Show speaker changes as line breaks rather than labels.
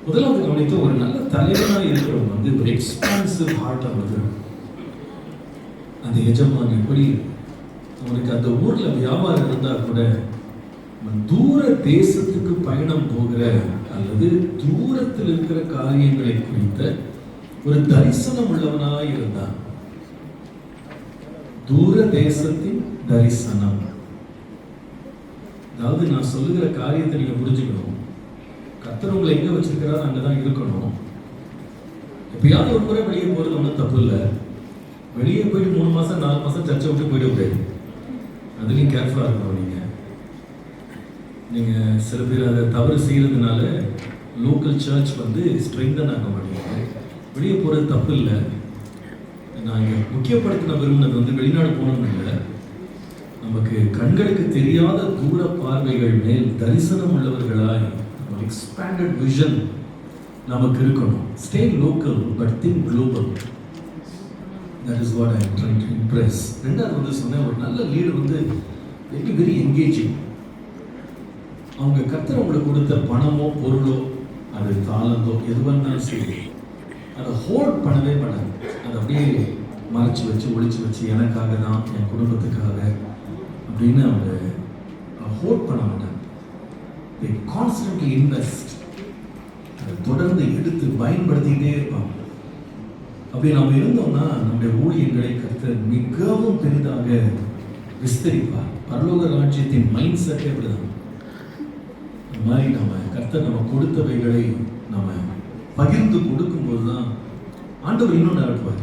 முதலாவது கவனித்து ஒரு நல்ல தலைவனாக இருக்கிறவங்க வந்து ஒரு எக்ஸ்பான்சிவ் ஹார்ட் அவருக்கு. அந்த எஜமான் எப்படி அவனுக்கு அந்த ஊர்ல வியாபாரம் இருந்தா கூட தூர தேசத்துக்கு பயணம் போகிற அல்லது தூரத்தில் இருக்கிற காரியங்களை குறித்த ஒரு தரிசனம் உள்ளவனாய் இருந்தான். தூர தேசத்தின் தரிசனம். அதாவது நான் சொல்லுகிற காரியத்தை நீங்க புரிஞ்சுக்கணும். கர்த்தர் உங்களை எங்க வச்சிருக்கிறார் அங்கதான் இருக்கணும். எப்பயாவது ஒரு முறை வெளியே போறது ஒன்றும் தப்பு இல்லை. வெளியே போயிட்டு 3 மாசம் 4 மாசம் சர்ச்சை விட்டு போயிட முடியாது. அதுலயும் கேர்ஃபுல்லா இருக்கணும். நீங்க சில பேர் அதை தவறு செய்யறதுனால லோக்கல் சர்ச் வந்து ஸ்ட்ரெங்தன் ஆக மாட்டேங்குது. வெளியே போறது தப்பு இல்லை. நான் இங்க முக்கியப்படுத்தின விரும்பினது வந்து வெளிநாடு போகணும்னு இல்லை. நமக்கு கண்களுக்கு தெரியாத தூர பார்வைகள் மேல் தரிசனம் உள்ளவர்களாய் எக்ஸ்பேண்டட் விஷன் நமக்கு இருக்கணும். Stay local but think global. That is what I am trying to impress. ரெண்டாவது வந்து சொன்னேன், ஒரு நல்ல லீடர் வந்து வெரி என்கேஜிங். அவங்க கர்த்தர் உங்களுக்கு கொடுத்த பணமோ பொருளோ அது தாளந்தோ எதுவானாலும் சரி, அதை ஹோல்ட் பண்ணவே மாட்டாங்க. அதை அப்படியே மறைச்சி வச்சு ஒழிச்சு வச்சு எனக்காக தான், என் குடும்பத்துக்காக அப்படின்னு அவங்க ஹோல்ட் பண்ண மாட்டாங்க. they constantly invest. அதை தொடர்ந்து எடுத்து பயன்படுத்திக்கிட்டே இருப்பாங்க. அப்படி நம்ம இருந்தோம்னா நம்முடைய ஊழியர்களை கர்த்தர் மிகவும் பெரிதாக விஸ்தரிப்பார். பரலோக ராஜ்யத்தின் மைண்ட் செட்டே அப்படிதான். இந்த மாதிரி நம்ம கர்த்தர் நம்ம கொடுத்தவைகளை நம்ம பகிர்ந்து கொடுக்கும்போது தான் ஆண்டவர் இன்னும் நடத்துவார்.